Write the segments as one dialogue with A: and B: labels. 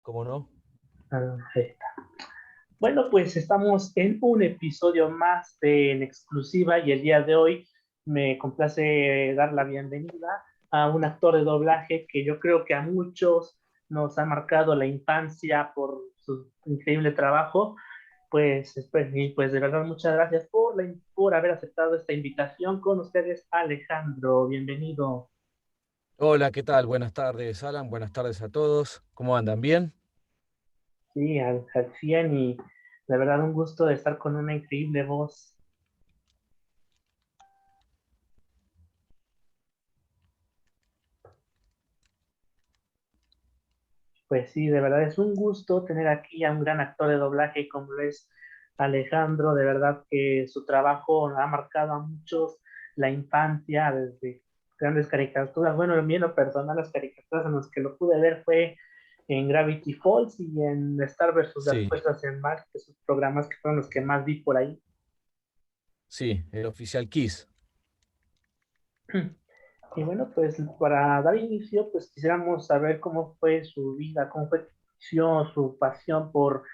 A: ¿cómo no?
B: Ahí está. Bueno, pues estamos en un episodio más de En Exclusiva y el día de hoy me complace dar la bienvenida a un actor de doblaje que yo creo que a muchos nos ha marcado la infancia por su increíble trabajo. Y pues de verdad muchas gracias por haber aceptado esta invitación. Con ustedes, Alejandro, bienvenido.
A: Hola, ¿qué tal? Buenas tardes, Alan. Buenas tardes a todos. ¿Cómo andan? ¿Bien?
B: Sí, al 100 y de verdad un gusto de estar con una increíble voz. Pues sí, de verdad es un gusto tener aquí a un gran actor de doblaje como lo es Alejandro. De verdad que su trabajo ha marcado a muchos la infancia desde grandes caricaturas. Bueno, a mí en lo personal, las caricaturas en las que lo pude ver fue en Gravity Falls y en Star versus las
A: Sí,
B: Fuerzas en Mars, esos programas que fueron los que más vi por ahí.
A: sí, el oficial Kiss.
B: Y bueno, pues para dar inicio, pues quisiéramos saber cómo fue su vida, cómo fue su pasión por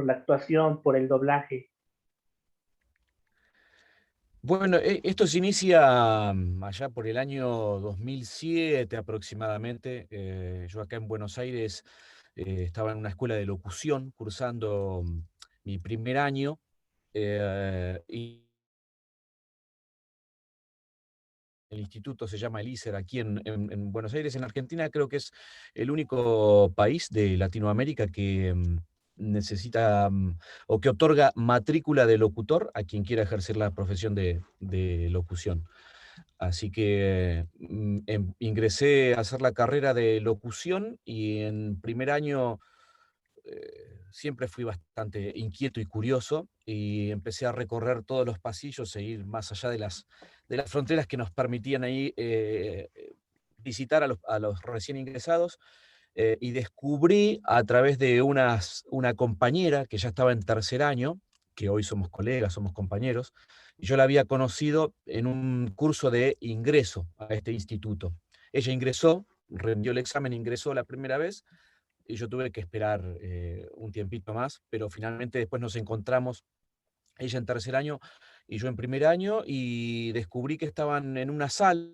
B: la actuación, por el doblaje.
A: Bueno, esto se inicia allá por el año 2007 aproximadamente. Yo acá en Buenos Aires estaba en una escuela de locución cursando mi primer año y el instituto se llama el ISER aquí en Buenos Aires. En Argentina creo que es el único país de Latinoamérica que necesita o que otorga matrícula de locutor a quien quiera ejercer la profesión de locución. Así que ingresé a hacer la carrera de locución y en primer año siempre fui bastante inquieto y curioso y empecé a recorrer todos los pasillos e ir más allá de las fronteras que nos permitían ahí visitar a los recién ingresados y descubrí a través de una compañera que ya estaba en tercer año, que hoy somos colegas, somos compañeros, y yo la había conocido en un curso de ingreso a este instituto. Ella ingresó, rindió el examen, ingresó la primera vez, y yo tuve que esperar un tiempito más, pero finalmente después nos encontramos, ella en tercer año y yo en primer año, y descubrí que estaban en una sala,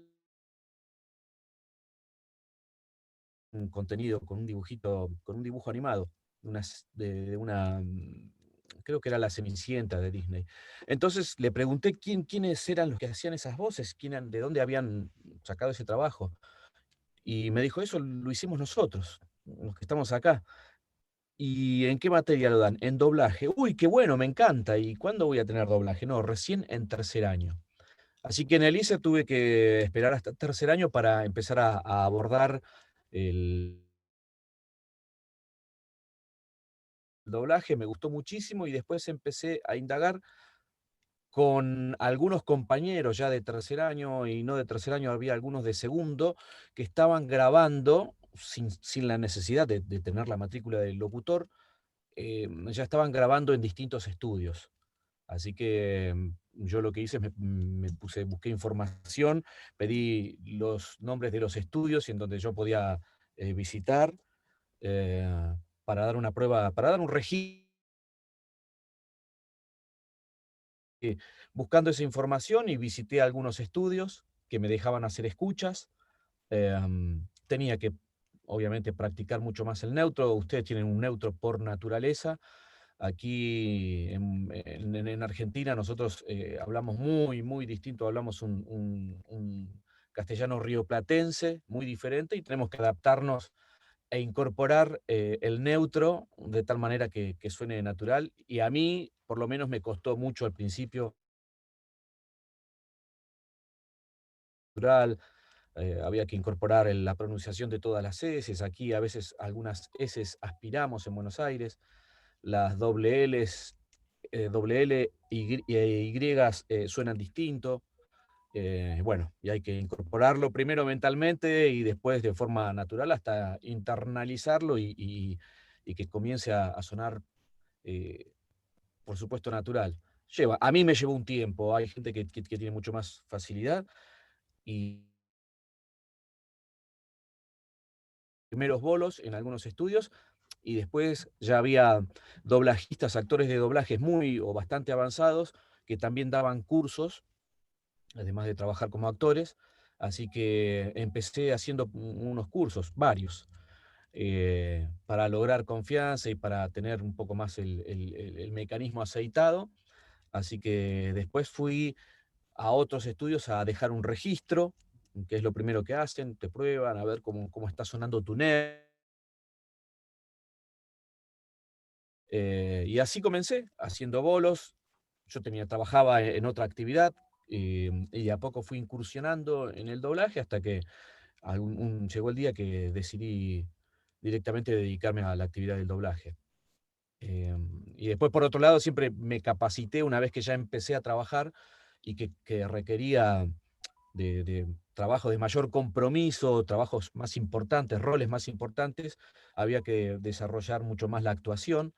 A: un contenido con un dibujito, con un dibujo animado, creo que era La Cenicienta de Disney. Entonces le pregunté quiénes eran los que hacían esas voces, de dónde habían sacado ese trabajo. Y me dijo, eso lo hicimos nosotros, los que estamos acá. ¿Y en qué materia lo dan? En doblaje. Uy, qué bueno, me encanta. ¿Y cuándo voy a tener doblaje? No, recién en tercer año. Así que en el ISER tuve que esperar hasta tercer año para empezar a abordar el doblaje. Me gustó muchísimo y después empecé a indagar con algunos compañeros ya de tercer año y no de tercer año, había algunos de segundo que estaban grabando sin la necesidad de tener la matrícula del locutor, ya estaban grabando en distintos estudios. Así que yo lo que hice es busqué información, pedí los nombres de los estudios en donde yo podía visitar eh, para dar una prueba, para dar un registro, buscando esa información y visité algunos estudios que me dejaban hacer escuchas. Tenía que, obviamente, practicar mucho más el neutro. Ustedes tienen un neutro por naturaleza. Aquí en Argentina nosotros hablamos muy, muy distinto, hablamos un castellano rioplatense muy diferente y tenemos que adaptarnos e incorporar el neutro de tal manera que suene natural. Y a mí, por lo menos, me costó mucho al principio natural. Había que incorporar la pronunciación de todas las eses. Aquí a veces algunas eses aspiramos en Buenos Aires, las doble Ls, doble L y suenan distinto. Bueno, y hay que incorporarlo primero mentalmente y después de forma natural hasta internalizarlo y que comience a sonar, eh, por supuesto, natural. A mí me llevó un tiempo, hay gente que tiene mucho más facilidad y primeros bolos en algunos estudios y después ya había doblajistas, actores de doblajes muy o bastante avanzados, que también daban cursos, además de trabajar como actores, así que empecé haciendo unos cursos, varios, para lograr confianza y para tener un poco más el mecanismo aceitado. Así que después fui a otros estudios a dejar un registro, que es lo primero que hacen, te prueban a ver cómo está sonando tu net. Y así comencé, haciendo bolos. Yo trabajaba en otra actividad, y de a poco fui incursionando en el doblaje hasta que llegó el día que decidí directamente dedicarme a la actividad del doblaje. Y después, por otro lado, siempre me capacité una vez que ya empecé a trabajar y que requería de trabajos de mayor compromiso, trabajos más importantes, roles más importantes, había que desarrollar mucho más la actuación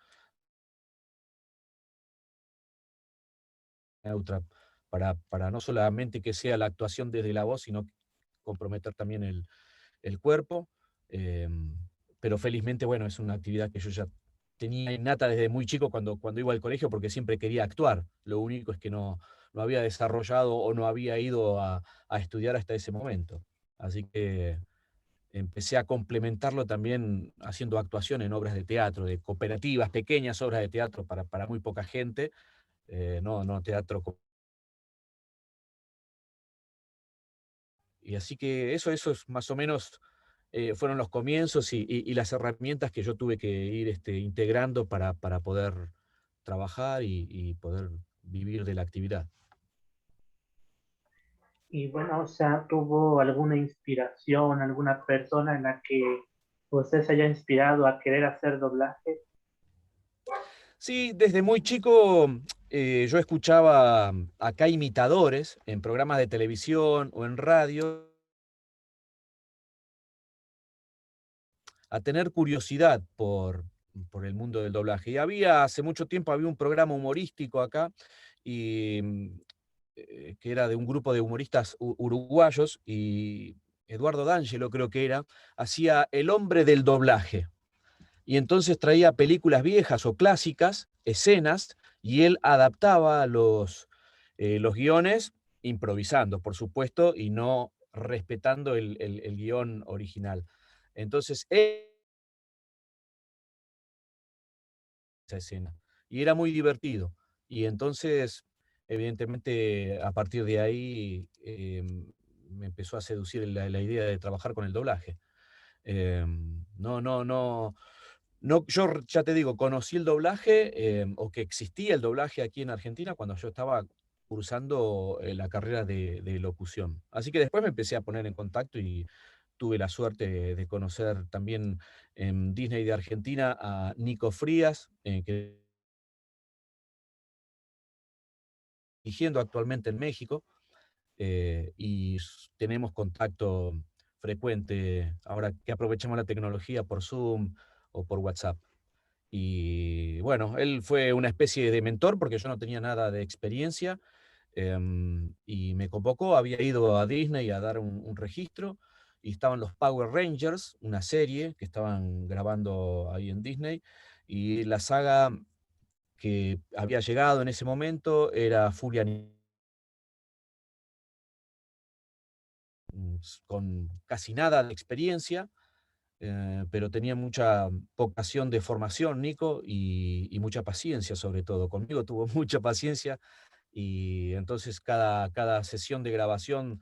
A: neutra, para no solamente que sea la actuación desde la voz, sino comprometer también el cuerpo. em, pero felizmente, bueno, es una actividad que yo ya tenía innata desde muy chico cuando iba al colegio, porque siempre quería actuar. Lo único es que no había desarrollado o no había ido a estudiar hasta ese momento. Así que empecé a complementarlo también haciendo actuación en obras de teatro, de cooperativas, pequeñas obras de teatro para muy poca gente, no teatro. Y así que eso es más o menos, fueron los comienzos y las herramientas que yo tuve que ir integrando para poder trabajar y poder vivir de la actividad.
B: Y bueno, o sea, ¿tuvo alguna inspiración, alguna persona en la que usted se haya inspirado a querer hacer doblaje?
A: Sí, desde muy chico yo escuchaba acá imitadores en programas de televisión o en radio, a tener curiosidad por el mundo del doblaje. Y hace mucho tiempo había un programa humorístico acá, y, que era de un grupo de humoristas uruguayos, y Eduardo D'Angelo creo que era, hacía El hombre del doblaje. Y entonces traía películas viejas o clásicas, escenas, y él adaptaba los guiones improvisando, por supuesto, y no respetando el guión original. Entonces, esa escena. Y era muy divertido. Y entonces, evidentemente, a partir de ahí, me empezó a seducir la idea de trabajar con el doblaje. No, no, no, no, yo ya te digo, conocí el doblaje, o que existía el doblaje aquí en Argentina cuando yo estaba cursando la carrera de locución. Así que después me empecé a poner en contacto y tuve la suerte de conocer también en Disney de Argentina a Nico Frías, que dirigiendo actualmente en México, y tenemos contacto frecuente ahora que aprovechamos la tecnología por Zoom o por WhatsApp. Y bueno, él fue una especie de mentor porque yo no tenía nada de experiencia, y me convocó, había ido a Disney a dar un registro, y estaban los Power Rangers, una serie que estaban grabando ahí en Disney, y la saga que había llegado en ese momento era Furia con casi nada de experiencia, pero tenía mucha vocación de formación, Nico, y mucha paciencia sobre todo. Conmigo tuvo mucha paciencia, y entonces cada sesión de grabación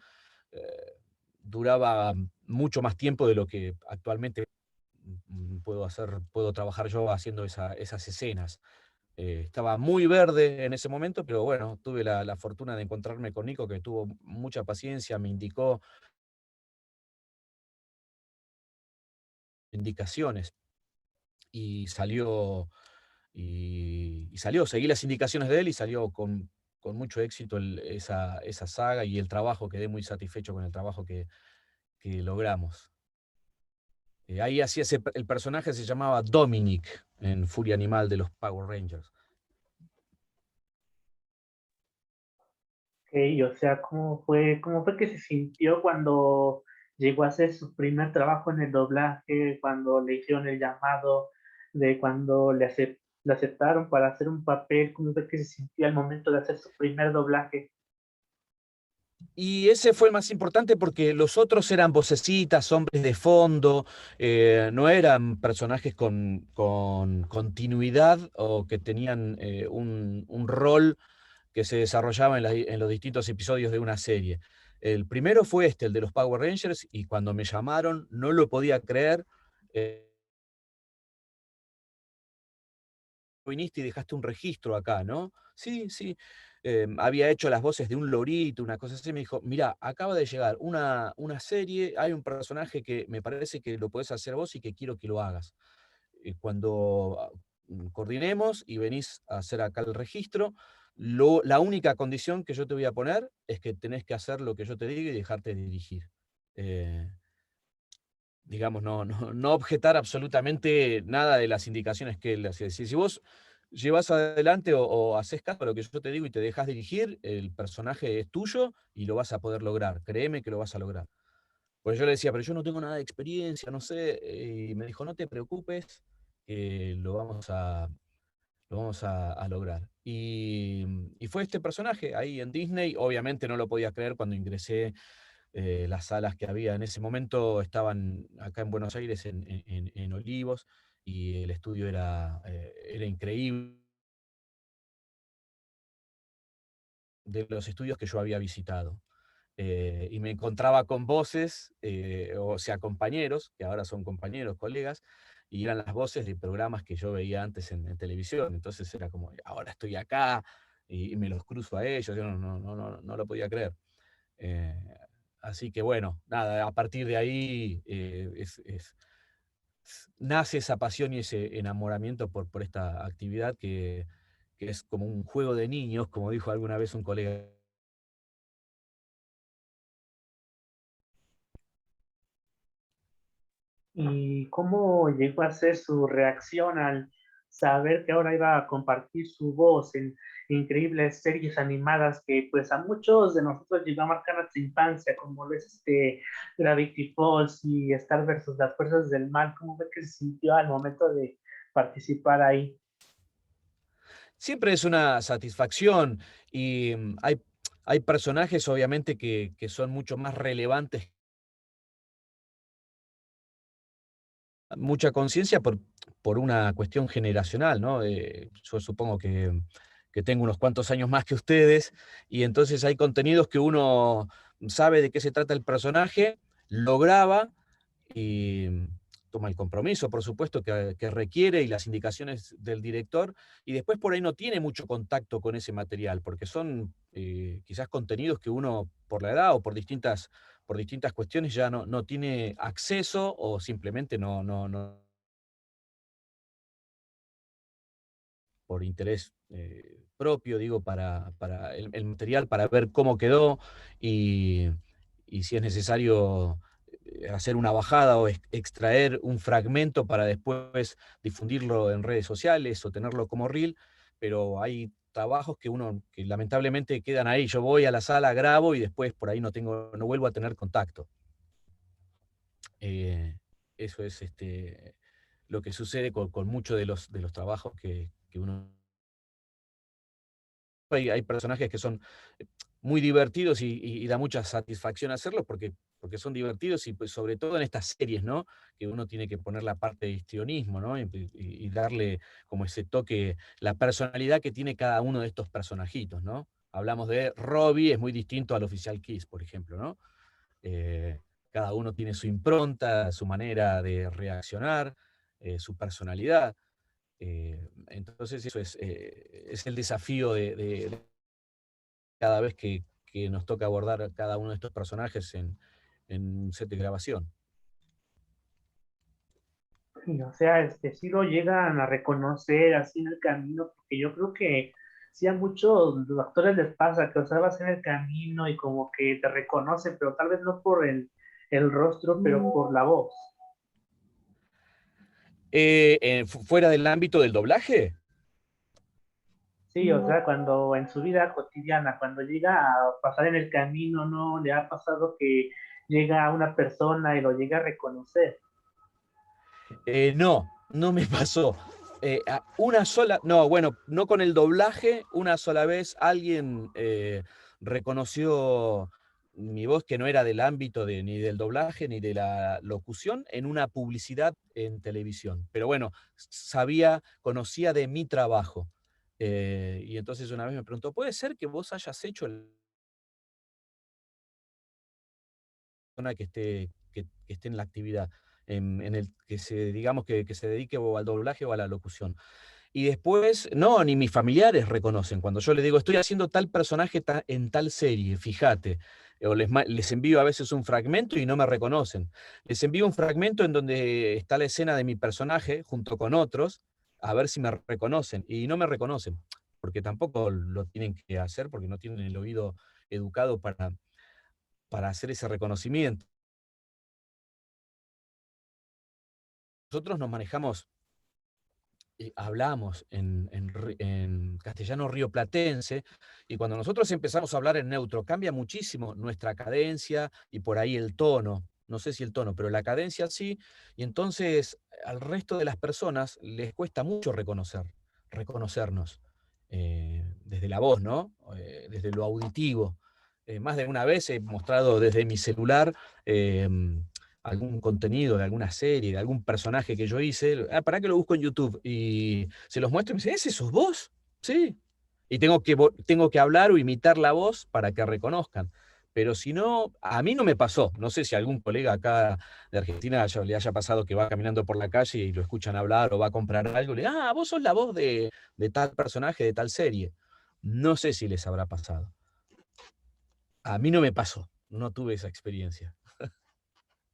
A: eh, duraba mucho más tiempo de lo que actualmente puedo trabajar yo haciendo esas escenas. Estaba muy verde en ese momento, pero bueno, tuve la fortuna de encontrarme con Nico, que tuvo mucha paciencia, me indicó indicaciones, y salió, seguí las indicaciones de él y salió con mucho éxito esa saga y el trabajo. Quedé muy satisfecho con el trabajo que logramos. Ahí hacía el personaje se llamaba Dominic en Furia Animal de los Power Rangers.
B: Ok, o sea, cómo fue que se sintió cuando llegó a hacer su primer trabajo en el doblaje, cuando le hicieron el llamado de cuando le aceptaron para hacer un papel, cómo fue que se sintió al momento de hacer su primer doblaje.
A: Y ese fue el más importante porque los otros eran vocecitas, hombres de fondo, no eran personajes con continuidad o que tenían un rol que se desarrollaba en los distintos episodios de una serie. El primero fue este, el de los Power Rangers, y cuando me llamaron no lo podía creer. Viniste y dejaste un registro acá, ¿no? Sí, sí. Había hecho las voces de un lorito, una cosa así. Me dijo, mira, acaba de llegar una serie, hay un personaje que me parece que lo podés hacer vos y que quiero que lo hagas. Cuando coordinemos y venís a hacer acá el registro, la única condición que yo te voy a poner es que tenés que hacer lo que yo te diga y dejarte dirigir. Eh, digamos, no objetar absolutamente nada de las indicaciones que él hacía. Si vos llevas adelante o haces caso a lo que yo te digo y te dejas dirigir, el personaje es tuyo y lo vas a poder lograr. Créeme que lo vas a lograr. Pues yo le decía, pero yo no tengo nada de experiencia, no sé. Y me dijo, no te preocupes, que lo vamos a lograr. Y fue este personaje ahí en Disney. Obviamente no lo podía creer cuando ingresé. Las salas que había en ese momento estaban acá en Buenos Aires, en Olivos, y el estudio era increíble, de los estudios que yo había visitado. Y me encontraba con voces, o sea, compañeros, que ahora son compañeros, colegas, y eran las voces de programas que yo veía antes en televisión. Entonces era como, ahora estoy acá, y me los cruzo a ellos, yo no lo podía creer. Eh, Así que bueno, nada, a partir de ahí nace esa pasión y ese enamoramiento por esta actividad que es como un juego de niños, como dijo alguna vez un colega.
B: ¿Y cómo llegó a ser su reacción al saber que ahora iba a compartir su voz en increíbles series animadas que pues a muchos de nosotros llegó a marcar nuestra infancia, como lo es Gravity Falls y Star versus las fuerzas del mal? ¿Cómo fue que se sintió al momento de participar ahí?
A: Siempre es una satisfacción y hay personajes obviamente que son mucho más relevantes, mucha conciencia por una cuestión generacional, ¿no? Yo supongo que tengo unos cuantos años más que ustedes, y entonces hay contenidos que uno sabe de qué se trata el personaje, lo graba y toma el compromiso, por supuesto, que requiere y las indicaciones del director, y después por ahí no tiene mucho contacto con ese material, porque son quizás contenidos que uno, por la edad o por distintas cuestiones, ya no tiene acceso o simplemente no por interés propio, digo, para el material, para ver cómo quedó y, y si es necesario hacer una bajada o extraer un fragmento para después difundirlo en redes sociales o tenerlo como reel, pero hay trabajos que lamentablemente quedan ahí. Yo voy a la sala, grabo y después por ahí no vuelvo a tener contacto. Eh, Eso es lo que sucede con muchos de los trabajos que uno. Hay personajes que son muy divertidos y da mucha satisfacción hacerlos porque son divertidos y pues, sobre todo en estas series, ¿no? Que uno tiene que poner la parte de histrionismo, ¿no? Y darle como ese toque, la personalidad que tiene cada uno de estos personajitos, ¿no? Hablamos de Robbie, es muy distinto al oficial Kiss, por ejemplo, ¿no? Cada uno tiene su impronta, su manera de reaccionar, su personalidad. Entonces eso es el desafío de cada vez que nos toca abordar a cada uno de estos personajes en un set de grabación.
B: Y, o sea, sí lo llegan a reconocer así en el camino, porque yo creo que sí a muchos los actores les pasa que, o sea, vas en el camino y como que te reconocen, pero tal vez no por el rostro, pero por la voz.
A: Fuera del ámbito del doblaje,
B: Sí, o sea, cuando en su vida cotidiana, cuando llega a pasar en el camino, ¿no le ha pasado que llega a una persona y lo llega a reconocer?
A: no, no me pasó. Una sola, no, bueno, no con el doblaje, una sola vez alguien reconoció mi voz que no era del ámbito ni del doblaje ni de la locución en una publicidad en televisión. Pero bueno, conocía de mi trabajo. Y entonces una vez me preguntó, ¿puede ser que vos hayas hecho el persona que esté en la actividad, en el que se, digamos, que se dedique o al doblaje o a la locución? Y después, no, ni mis familiares reconocen. Cuando yo les digo, estoy haciendo tal personaje en tal serie, fíjate. O les envío a veces un fragmento y no me reconocen. Les envío un fragmento en donde está la escena de mi personaje junto con otros, a ver si me reconocen. Y no me reconocen, porque tampoco lo tienen que hacer, porque no tienen el oído educado para hacer ese reconocimiento. Nosotros nos manejamos hablamos en castellano rioplatense, y cuando nosotros empezamos a hablar en neutro, cambia muchísimo nuestra cadencia y por ahí el tono. No sé si el tono, pero la cadencia sí, y entonces al resto de las personas les cuesta mucho reconocernos, desde la voz, ¿no? Desde lo auditivo. Más de una vez he mostrado desde mi celular eh, algún contenido de alguna serie, de algún personaje que yo hice, ¿para qué lo busco en YouTube? Y se los muestro y me dice, ¿ese sos vos? Sí. Y tengo que hablar o imitar la voz para que reconozcan. Pero si no, a mí no me pasó. No sé si algún colega acá de Argentina le haya pasado que va caminando por la calle y lo escuchan hablar o va a comprar algo. Vos sos la voz de tal personaje, de tal serie. No sé si les habrá pasado. A mí no me pasó. No tuve esa experiencia.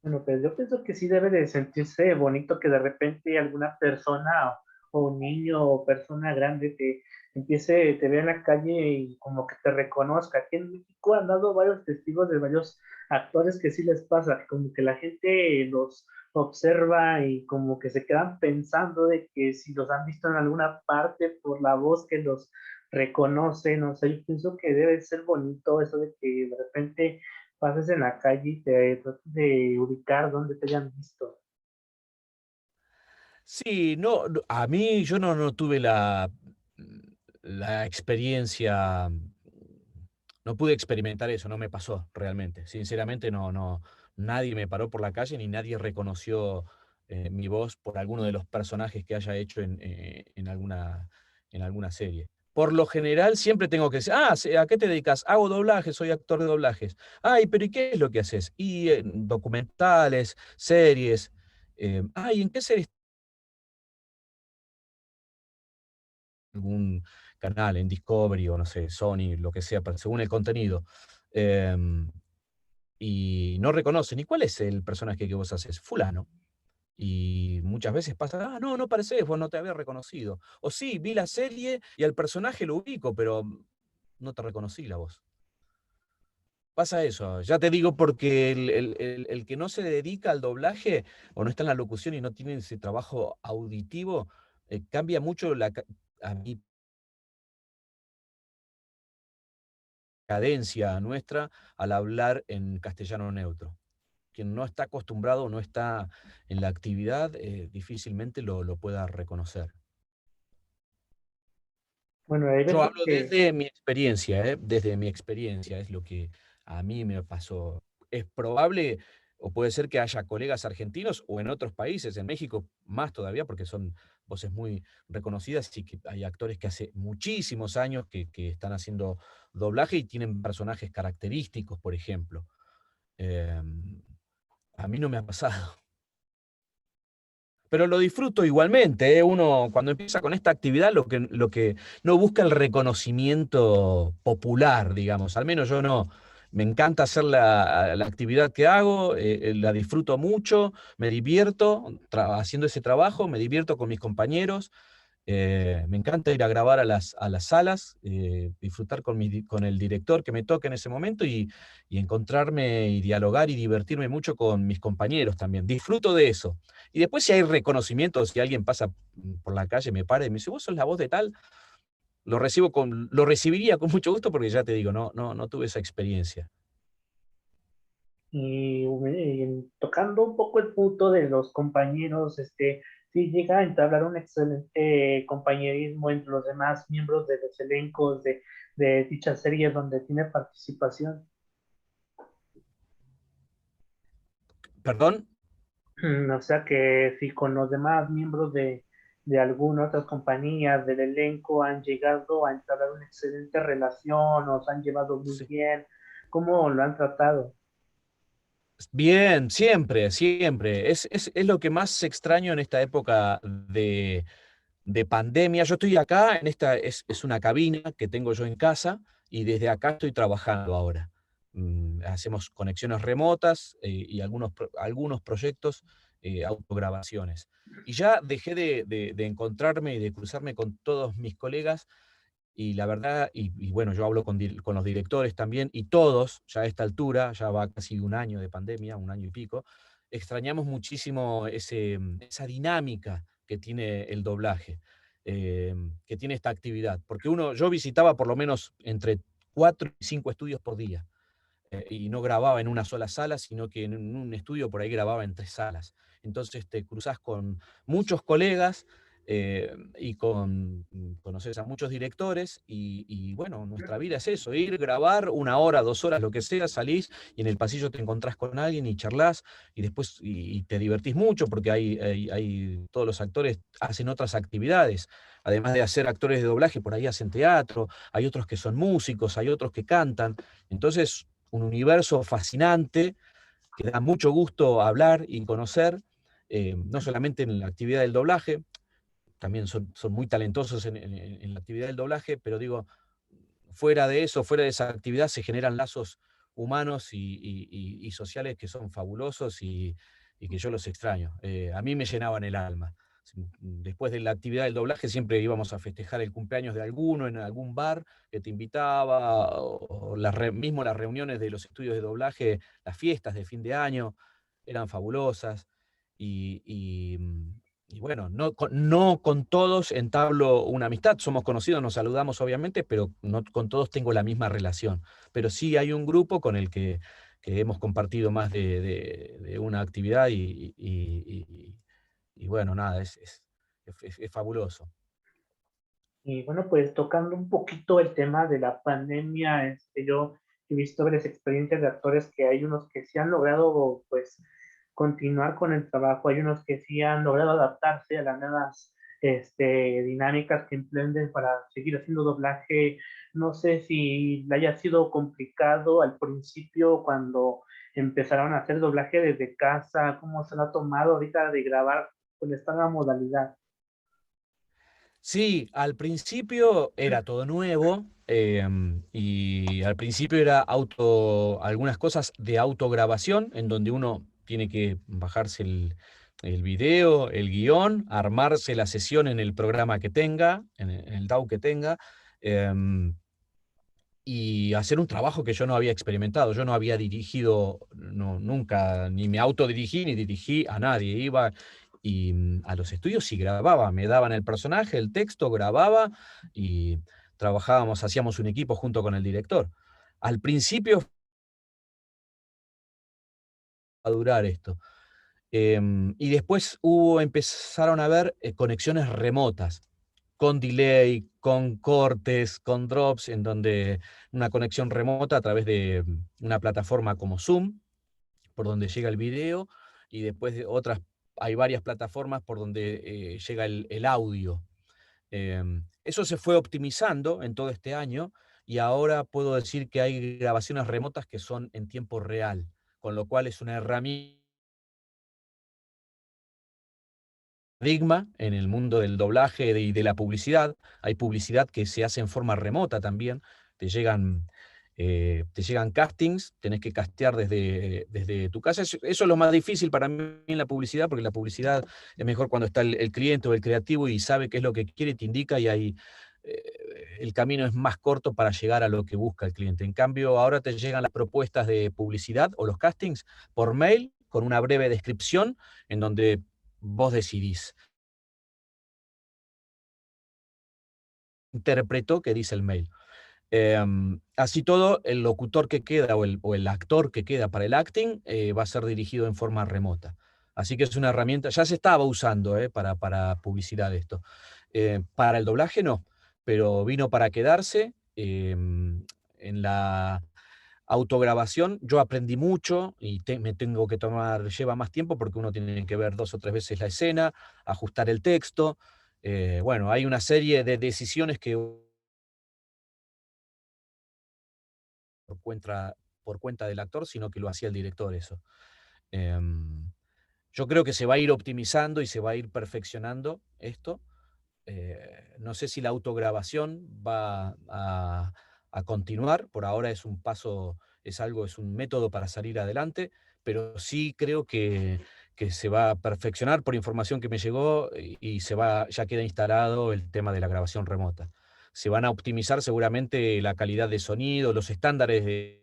B: Bueno, pues yo pienso que sí debe de sentirse bonito que de repente alguna persona o un niño o persona grande te vea en la calle y como que te reconozca. Aquí en México han dado varios testigos de varios actores que sí les pasa, que como que la gente los observa y como que se quedan pensando de que si los han visto en alguna parte por la voz que los reconocen, o sea, yo pienso que debe ser bonito eso de que de repente pases en la calle y te trates de ubicar dónde te hayan visto.
A: Sí, a mí yo no tuve la experiencia, no pude experimentar eso, no me pasó realmente. Sinceramente nadie me paró por la calle ni nadie reconoció mi voz por alguno de los personajes que haya hecho en alguna serie. Por lo general siempre tengo que decir, ¿a qué te dedicas? Hago doblajes, soy actor de doblajes. Ay, pero ¿y qué es lo que haces? Y documentales, series. ¿En qué series? Algún canal en Discovery o no sé, Sony, lo que sea, según el contenido. em, y no reconocen. ¿Y cuál es el personaje que vos haces? Fulano. Y muchas veces pasa, no, no parecés, vos no te había reconocido. O sí, vi la serie y al personaje lo ubico, pero no te reconocí la voz. Pasa eso, ya te digo, porque el que no se dedica al doblaje o no está en la locución y no tiene ese trabajo auditivo, cambia mucho a mí cadencia nuestra al hablar en castellano neutro. Quien no está acostumbrado, no está en la actividad, difícilmente lo pueda reconocer.
B: Bueno, hay
A: Yo
B: veces
A: hablo
B: que,
A: desde mi experiencia, desde mi experiencia, es lo que a mí me pasó. Es probable, o puede ser que haya colegas argentinos o en otros países, en México más todavía, porque son voces muy reconocidas y que hay actores que hace muchísimos años que están haciendo doblaje y tienen personajes característicos, por ejemplo. Em, a mí no me ha pasado. Pero lo disfruto igualmente, ¿eh? Uno cuando empieza con esta actividad lo que no busca el reconocimiento popular, digamos, al menos yo no. Me encanta hacer la actividad que hago, la disfruto mucho, me divierto haciendo ese trabajo, me divierto con mis compañeros. Me encanta ir a grabar a las salas, disfrutar con el director que me toque en ese momento y encontrarme y dialogar y divertirme mucho con mis compañeros también. Disfruto de eso. Y después si hay reconocimiento, si alguien pasa por la calle, me para y me dice, vos sos la voz de tal, lo recibiría con mucho gusto porque ya te digo, no tuve esa experiencia.
B: tocando un poco el punto de los compañeros, Sí, llega a entablar un excelente compañerismo entre los demás miembros de los elencos de dicha serie donde tiene participación.
A: ¿Perdón?
B: O sea que si con los demás miembros de alguna otra compañía del elenco han llegado a entablar una excelente relación, o se han llevado muy
A: Sí.
B: bien, ¿cómo lo han tratado?
A: Bien, siempre, siempre. Es lo que más extraño en esta época de pandemia. Yo estoy acá, es una cabina que tengo yo en casa y desde acá estoy trabajando ahora. Hacemos conexiones remotas y algunos proyectos, autograbaciones. Y ya dejé de encontrarme y de cruzarme con todos mis colegas y la verdad, y bueno, yo hablo con los directores también, y todos, ya a esta altura, ya va casi un año de pandemia, un año y pico, extrañamos muchísimo esa dinámica que tiene el doblaje, que tiene esta actividad. Porque yo visitaba por lo menos entre 4 y 5 estudios por día, y no grababa en una sola sala, sino que en un estudio por ahí grababa en 3 salas. Entonces te cruzás con muchos colegas, y conoces a muchos directores y bueno, nuestra vida es eso, ir, grabar 1 hora, 2 horas, lo que sea, salís y en el pasillo te encontrás con alguien y charlás y después y te divertís mucho porque todos los actores hacen otras actividades. Además de hacer actores de doblaje, por ahí hacen teatro, hay otros que son músicos, hay otros que cantan. Entonces, un universo fascinante que da mucho gusto hablar y conocer, no solamente en la actividad del doblaje, también son muy talentosos en la actividad del doblaje, pero digo, fuera de eso, fuera de esa actividad, se generan lazos humanos y sociales que son fabulosos y que yo los extraño. A mí me llenaban el alma. Después de la actividad del doblaje siempre íbamos a festejar el cumpleaños de alguno en algún bar que te invitaba, o mismo las reuniones de los estudios de doblaje, las fiestas de fin de año, eran fabulosas. Y, y, mm, y bueno, no con todos entablo una amistad, somos conocidos, nos saludamos obviamente, pero no con todos tengo la misma relación. Pero sí hay un grupo con el que hemos compartido más de una actividad y bueno, nada, es fabuloso.
B: Y bueno, pues tocando un poquito el tema de la pandemia, yo he visto varias experiencias de actores que hay unos que sí han logrado pues continuar con el trabajo, hay unos que sí han logrado adaptarse a las nuevas dinámicas que emprenden para seguir haciendo doblaje. No sé si le haya sido complicado al principio cuando empezaron a hacer doblaje desde casa, cómo se lo ha tomado ahorita de grabar con esta nueva modalidad.
A: Sí, al principio era todo nuevo, y al principio era algunas cosas de autograbación, en donde uno tiene que bajarse el video, el guión, armarse la sesión en el programa que tenga, en el DAW que tenga, em, y hacer un trabajo que yo no había experimentado. Yo no había dirigido, nunca, ni me autodirigí, ni dirigí a nadie. Iba a los estudios y grababa, me daban el personaje, el texto, grababa y trabajábamos, hacíamos un equipo junto con el director. Al principio a durar esto. Y después empezaron a haber conexiones remotas, con delay, con cortes, con drops, en donde una conexión remota a través de una plataforma como Zoom, por donde llega el video, y después de otras, hay varias plataformas por donde llega el audio. Eso se fue optimizando en todo este año y ahora puedo decir que hay grabaciones remotas que son en tiempo real, con lo cual es una herramienta paradigma en el mundo del doblaje y de la publicidad. Hay publicidad que se hace en forma remota también. Te llegan, te llegan castings, tenés que castear desde tu casa. Eso es lo más difícil para mí en la publicidad, porque la publicidad es mejor cuando está el cliente o el creativo y sabe qué es lo que quiere, te indica y ahí eh, el camino es más corto para llegar a lo que busca el cliente. En cambio, ahora te llegan las propuestas de publicidad o los castings por mail con una breve descripción en donde vos decidís. Interpretó que dice el mail. Así todo, el locutor que queda o el actor que queda para el acting va a ser dirigido en forma remota. Así que es una herramienta, ya se estaba usando para publicidad esto. Para el doblaje no, pero vino para quedarse. En la autograbación yo aprendí mucho y me tengo que tomar, lleva más tiempo porque uno tiene que ver 2 o 3 veces la escena, ajustar el texto. Bueno, hay una serie de decisiones que por cuenta del actor, sino que lo hacía el director eso. Em, yo creo que se va a ir optimizando y se va a ir perfeccionando esto. No sé si la autograbación va a continuar, por ahora es un paso, es un método para salir adelante, pero sí creo que se va a perfeccionar por información que me llegó y ya queda instalado el tema de la grabación remota. Se van a optimizar seguramente la calidad de sonido, los estándares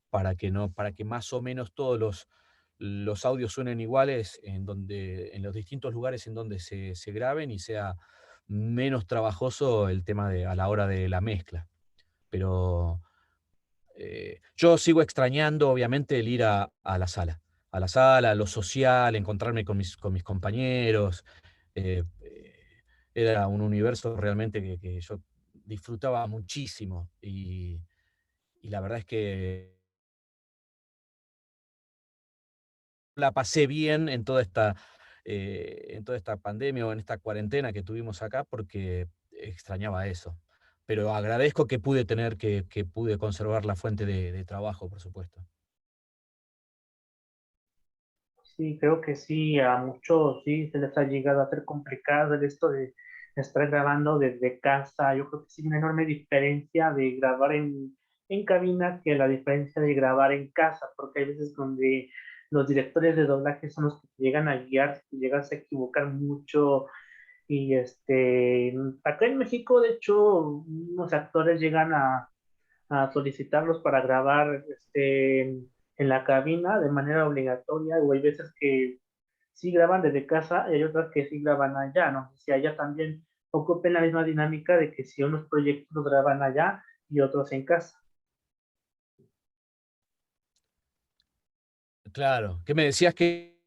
A: para que más o menos todos los audios suenen iguales en los distintos lugares en donde se graben y sea menos trabajoso el tema a la hora de la mezcla. Pero yo sigo extrañando, obviamente, el ir a la sala, lo social, encontrarme con mis compañeros. Era un universo realmente que yo disfrutaba muchísimo y la verdad es que la pasé bien en toda esta pandemia o en esta cuarentena que tuvimos acá porque extrañaba eso. Pero agradezco que que pude conservar la fuente de trabajo, por supuesto.
B: Sí, creo que sí, a muchos sí se les ha llegado a hacer complicado el esto de estar grabando desde casa. Yo creo que sí hay una enorme diferencia de grabar en cabina que la diferencia de grabar en casa, porque hay veces donde los directores de doblaje son los que te llegan a guiar, si te llegas a equivocar mucho. Y acá en México, de hecho, unos actores llegan a solicitarlos para grabar en la cabina de manera obligatoria, o hay veces que sí graban desde casa y hay otras que sí graban allá, no sé si allá también ocupen la misma dinámica de que si unos proyectos los graban allá y otros en casa.
A: Claro, ¿qué me decías que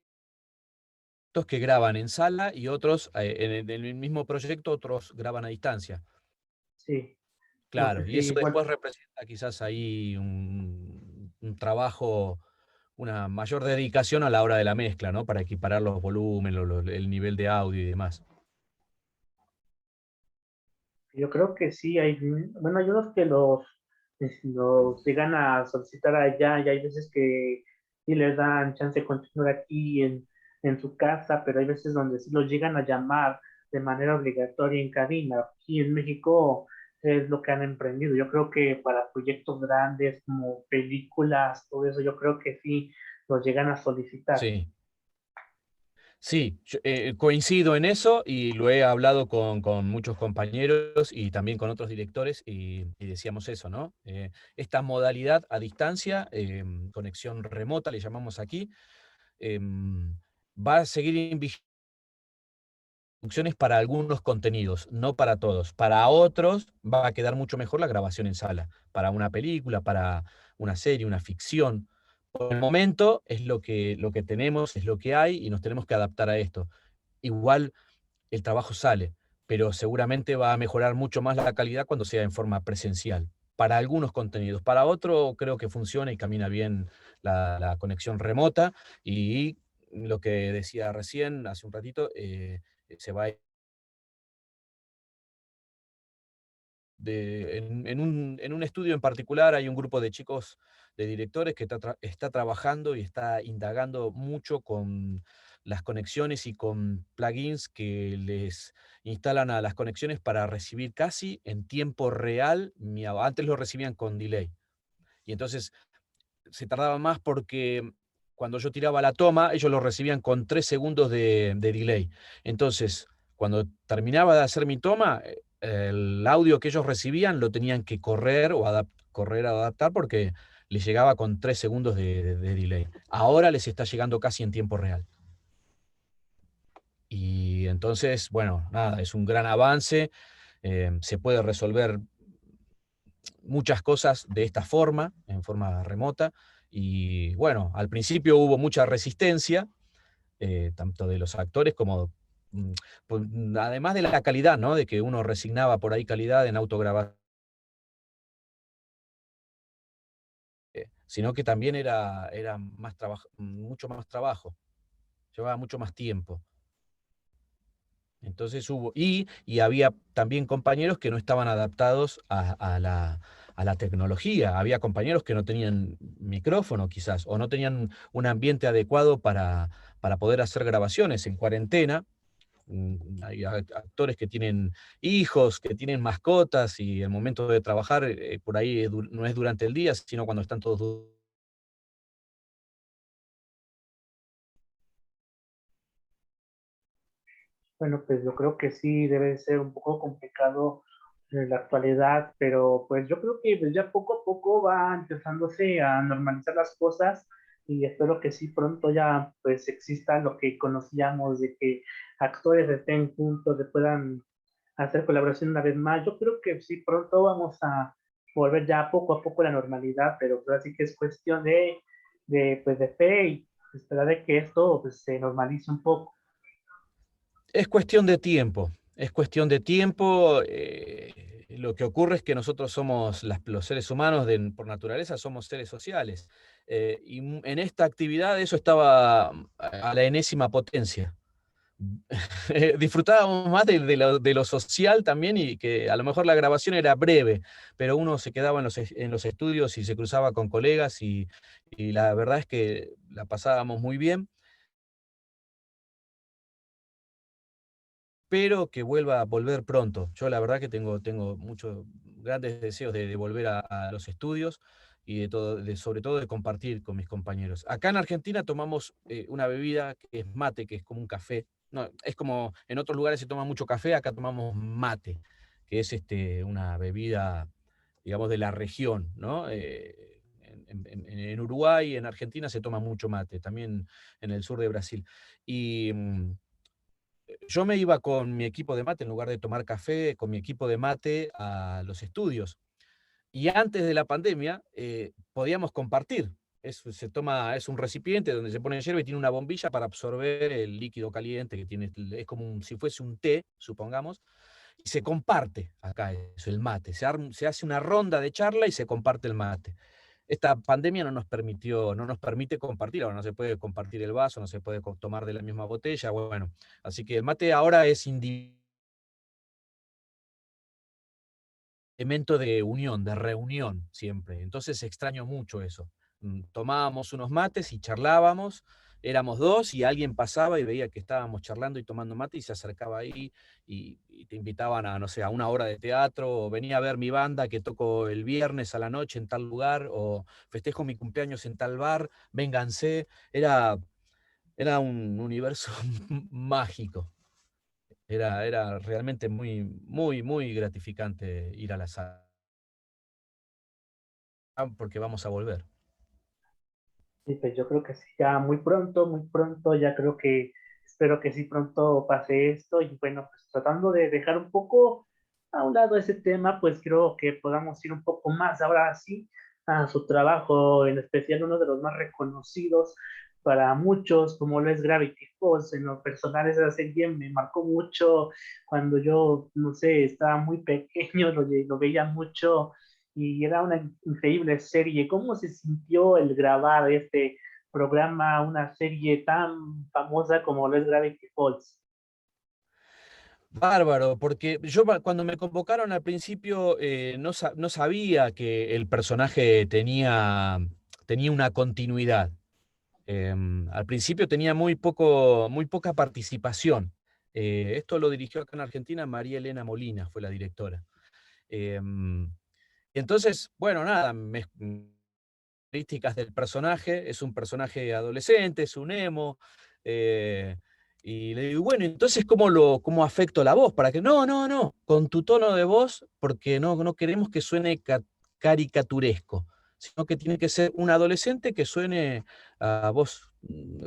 A: estos que graban en sala y otros en el mismo proyecto, otros graban a distancia?
B: Sí, no sé
A: Claro, y eso
B: si, bueno,
A: después representa quizás ahí un trabajo, una mayor dedicación a la hora de la mezcla, ¿no? Para equiparar los volúmenes, el nivel de audio y demás.
B: yo creo que sí, bueno, hay unos que los llegan a solicitar allá y hay veces que sí les dan chance de continuar aquí en su casa, pero hay veces donde sí los llegan a llamar de manera obligatoria en cabina. Aquí en México es lo que han emprendido. Yo creo que para proyectos grandes como películas, todo eso, yo creo que sí los llegan a solicitar.
A: Sí, sí, coincido en eso y lo he hablado con muchos compañeros y también con otros directores y decíamos eso, ¿no? Esta modalidad a distancia, conexión remota, le llamamos aquí, em, va a seguir en funciones para algunos contenidos, no para todos. Para otros va a quedar mucho mejor la grabación en sala, para una película, para una serie, una ficción. Por el momento es lo que tenemos, es lo que hay y nos tenemos que adaptar a esto. Igual el trabajo sale, pero seguramente va a mejorar mucho más la calidad cuando sea en forma presencial. Para algunos contenidos, para otro creo que funciona y camina bien la conexión remota y lo que decía recién, hace un ratito, se va en un estudio en particular hay un grupo de chicos, de directores que está trabajando y está indagando mucho con las conexiones y con plugins que les instalan a las conexiones para recibir casi en tiempo real. Antes lo recibían con delay. Y entonces se tardaba más porque cuando yo tiraba la toma, ellos lo recibían con 3 segundos de delay. Entonces, cuando terminaba de hacer mi toma, el audio que ellos recibían lo tenían que correr a adaptar porque les llegaba con 3 segundos de delay. Ahora les está llegando casi en tiempo real. Y entonces, bueno, nada, es un gran avance. Se puede resolver muchas cosas de esta forma, en forma remota, Y bueno, al principio hubo mucha resistencia, tanto de los actores como, pues, además de la calidad, ¿no? De que uno resignaba por ahí calidad en autograbación, sino que también era más mucho más trabajo, llevaba mucho más tiempo. Entonces y había también compañeros que no estaban adaptados a la tecnología. Había compañeros que no tenían micrófono quizás, o no tenían un ambiente adecuado para poder hacer grabaciones en cuarentena. Hay actores que tienen hijos, que tienen mascotas, y el momento de trabajar por ahí no es durante el día, sino cuando están todos.
B: Bueno, pues yo creo que sí debe ser un poco complicado en la actualidad, pero pues yo creo que pues, ya poco a poco va empezándose a normalizar las cosas y espero que sí pronto ya pues exista lo que conocíamos de que actores estén juntos, que puedan hacer colaboración una vez más. Yo creo que sí pronto vamos a volver ya poco a poco a la normalidad, pero pues, así que es cuestión pues, de fe y esperar de que esto pues, se normalice un poco.
A: Es cuestión de tiempo, es cuestión de tiempo. Lo que ocurre es que nosotros somos, los seres humanos por naturaleza, somos seres sociales. Y en esta actividad eso estaba a la enésima potencia. Disfrutábamos más de lo social también, y que a lo mejor la grabación era breve, pero uno se quedaba en los estudios y se cruzaba con colegas, y la verdad es que la pasábamos muy bien. Pero que vuelva a volver pronto. Yo la verdad que tengo muchos grandes deseos de volver a los estudios, y sobre todo de compartir con mis compañeros. Acá en Argentina tomamos una bebida que es mate, que es como un café. No, es como en otros lugares se toma mucho café, acá tomamos mate, que es una bebida, digamos, de la región, ¿no? En Uruguay, en Argentina se toma mucho mate, también en el sur de Brasil. Y yo me iba con mi equipo de mate, en lugar de tomar café, con mi equipo de mate a los estudios. Y antes de la pandemia podíamos compartir. Es un recipiente donde se pone hierba y tiene una bombilla para absorber el líquido caliente que tiene. Es como si fuese un té, supongamos, y se comparte acá eso, el mate. Se hace una ronda de charla y se comparte el mate. Esta pandemia no nos permite compartir. Ahora no se puede compartir el vaso, no se puede tomar de la misma botella. Bueno, así que el mate ahora es elemento de unión, de reunión siempre. Entonces extraño mucho eso. Tomábamos unos mates y charlábamos, éramos dos y alguien pasaba y veía que estábamos charlando y tomando mate y se acercaba ahí, y te invitaban a, no sé, a una hora de teatro, o venía a ver mi banda que toco el viernes a la noche en tal lugar, o festejo mi cumpleaños en tal bar, vénganse. Era un universo mágico. Era realmente muy, muy, muy gratificante ir a la sala, porque vamos a volver.
B: Y pues yo creo que sí, ya muy pronto, ya creo que, espero que sí pronto pase esto y bueno, pues tratando de dejar un poco a un lado ese tema, pues creo que podamos ir un poco más ahora sí a su trabajo, en especial uno de los más reconocidos para muchos, como lo es Gravity Falls. En lo personal esa serie me marcó mucho cuando yo, no sé, estaba muy pequeño, lo veía mucho y era una increíble serie. ¿Cómo se sintió el grabar este programa, una serie tan famosa como lo es Gravity Falls?
A: Bárbaro, porque yo cuando me convocaron al principio no sabía que el personaje tenía una continuidad. Al principio tenía muy poca participación. Esto lo dirigió acá en Argentina María Elena Molina, fue la directora. Em, y entonces, bueno, nada, características del personaje, es un personaje adolescente, es un emo. eh, y le digo, bueno, entonces, ¿cómo afecto la voz? Para que, no, con tu tono de voz, porque no queremos que suene caricaturesco, sino que tiene que ser un adolescente que suene a voz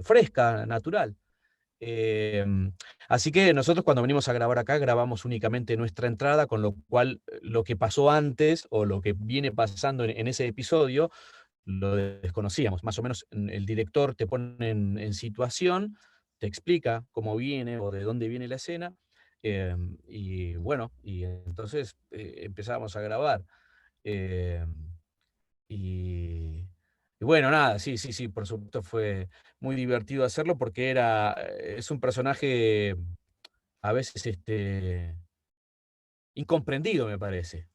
A: fresca, natural. Eh, Así que nosotros, cuando venimos a grabar acá, grabamos únicamente nuestra entrada, con lo cual lo que pasó antes o lo que viene pasando en ese episodio lo desconocíamos. Más o menos el director te pone en situación, te explica cómo viene o de dónde viene la escena, y bueno, y entonces empezamos a grabar. Eh, y, y bueno, nada, sí, sí, sí, por supuesto fue muy divertido hacerlo porque es un personaje a veces incomprendido, me parece.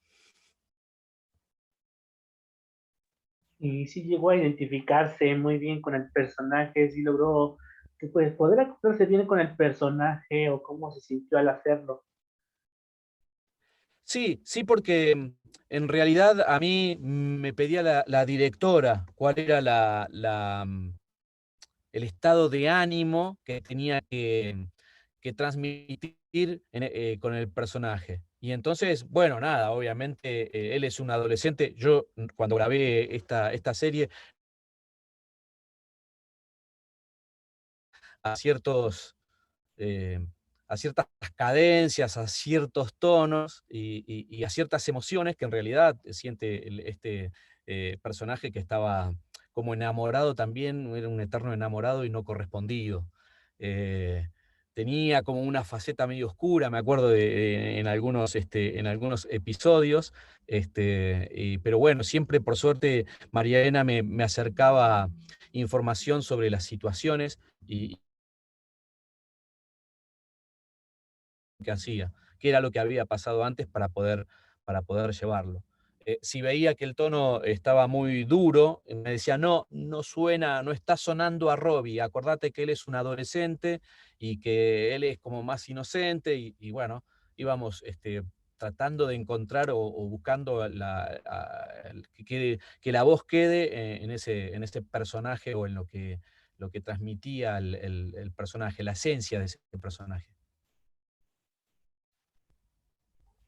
B: Y sí llegó a identificarse muy bien con el personaje, sí logró que, pues, poder acoplarse bien con el personaje o cómo se sintió al hacerlo.
A: Sí, sí, porque en realidad a mí me pedía la directora cuál era el estado de ánimo que tenía que transmitir con el personaje. Y entonces, bueno, nada, obviamente él es un adolescente. Yo cuando grabé esta serie, a ciertos, eh, a ciertas cadencias, a ciertos tonos y a ciertas emociones que en realidad siente este personaje que estaba como enamorado también, era un eterno enamorado y no correspondido. Eh, Tenía como una faceta medio oscura, me acuerdo en algunos episodios, pero bueno, siempre por suerte María Elena me acercaba información sobre las situaciones y, que hacía, qué era lo que había pasado antes para poder llevarlo. Si veía que el tono estaba muy duro, me decía, no, no suena, no está sonando a Robbie, acordate que él es un adolescente y que él es como más inocente y bueno, íbamos tratando de encontrar o buscando que la voz quede en ese personaje o en lo que transmitía el personaje, la esencia de ese personaje.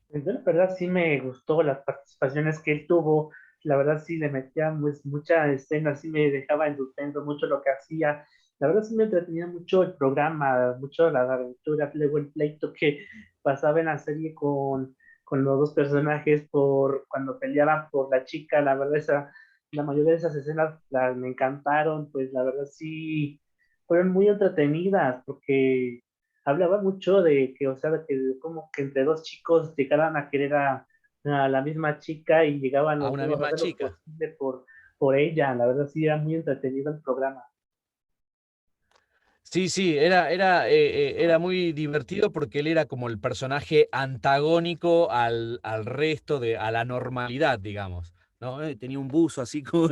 B: Pues yo la verdad sí me gustó las participaciones que él tuvo, la verdad sí le metía pues, mucha escena, sí me dejaba en suspenso mucho lo que hacía, la verdad sí me entretenía mucho el programa, mucho las aventuras, luego el pleito que pasaba en la serie con los dos personajes por cuando peleaban por la chica, la verdad la mayoría de esas escenas me encantaron, pues la verdad sí fueron muy entretenidas porque hablaba mucho de que, o sea, de que como que entre dos chicos llegaran a querer a la misma chica y llegaban
A: A
B: los
A: una
B: dos a
A: misma
B: hacer lo
A: chica.
B: posible por ella. La verdad sí era muy entretenido el programa.
A: Sí, sí, era muy divertido porque él era como el personaje antagónico al resto a la normalidad, digamos. ¿No? Tenía un buzo así como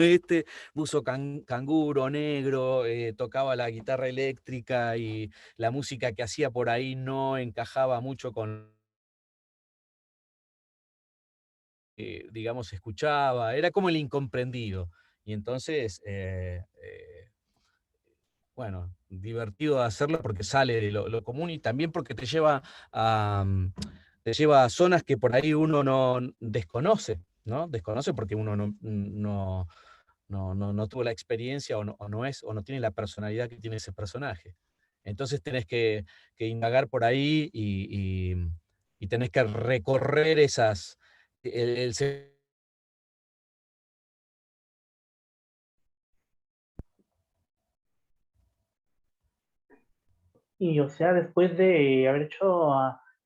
A: buzo canguro, negro, tocaba la guitarra eléctrica y la música que hacía por ahí no encajaba mucho con, digamos, escuchaba, era como el incomprendido. Y entonces, bueno, divertido hacerlo porque sale de lo común y también porque te lleva a zonas que por ahí uno no desconoce, ¿no? Desconoce porque uno no tuvo la experiencia o no tiene la personalidad que tiene ese personaje. Entonces tenés que indagar por ahí y tenés que recorrer el
B: Y o sea, después de haber hecho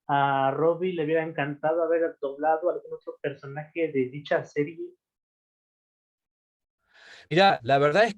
B: a Robbie, le hubiera encantado haber doblado algún otro personaje de dicha serie.
A: Mirá, la verdad es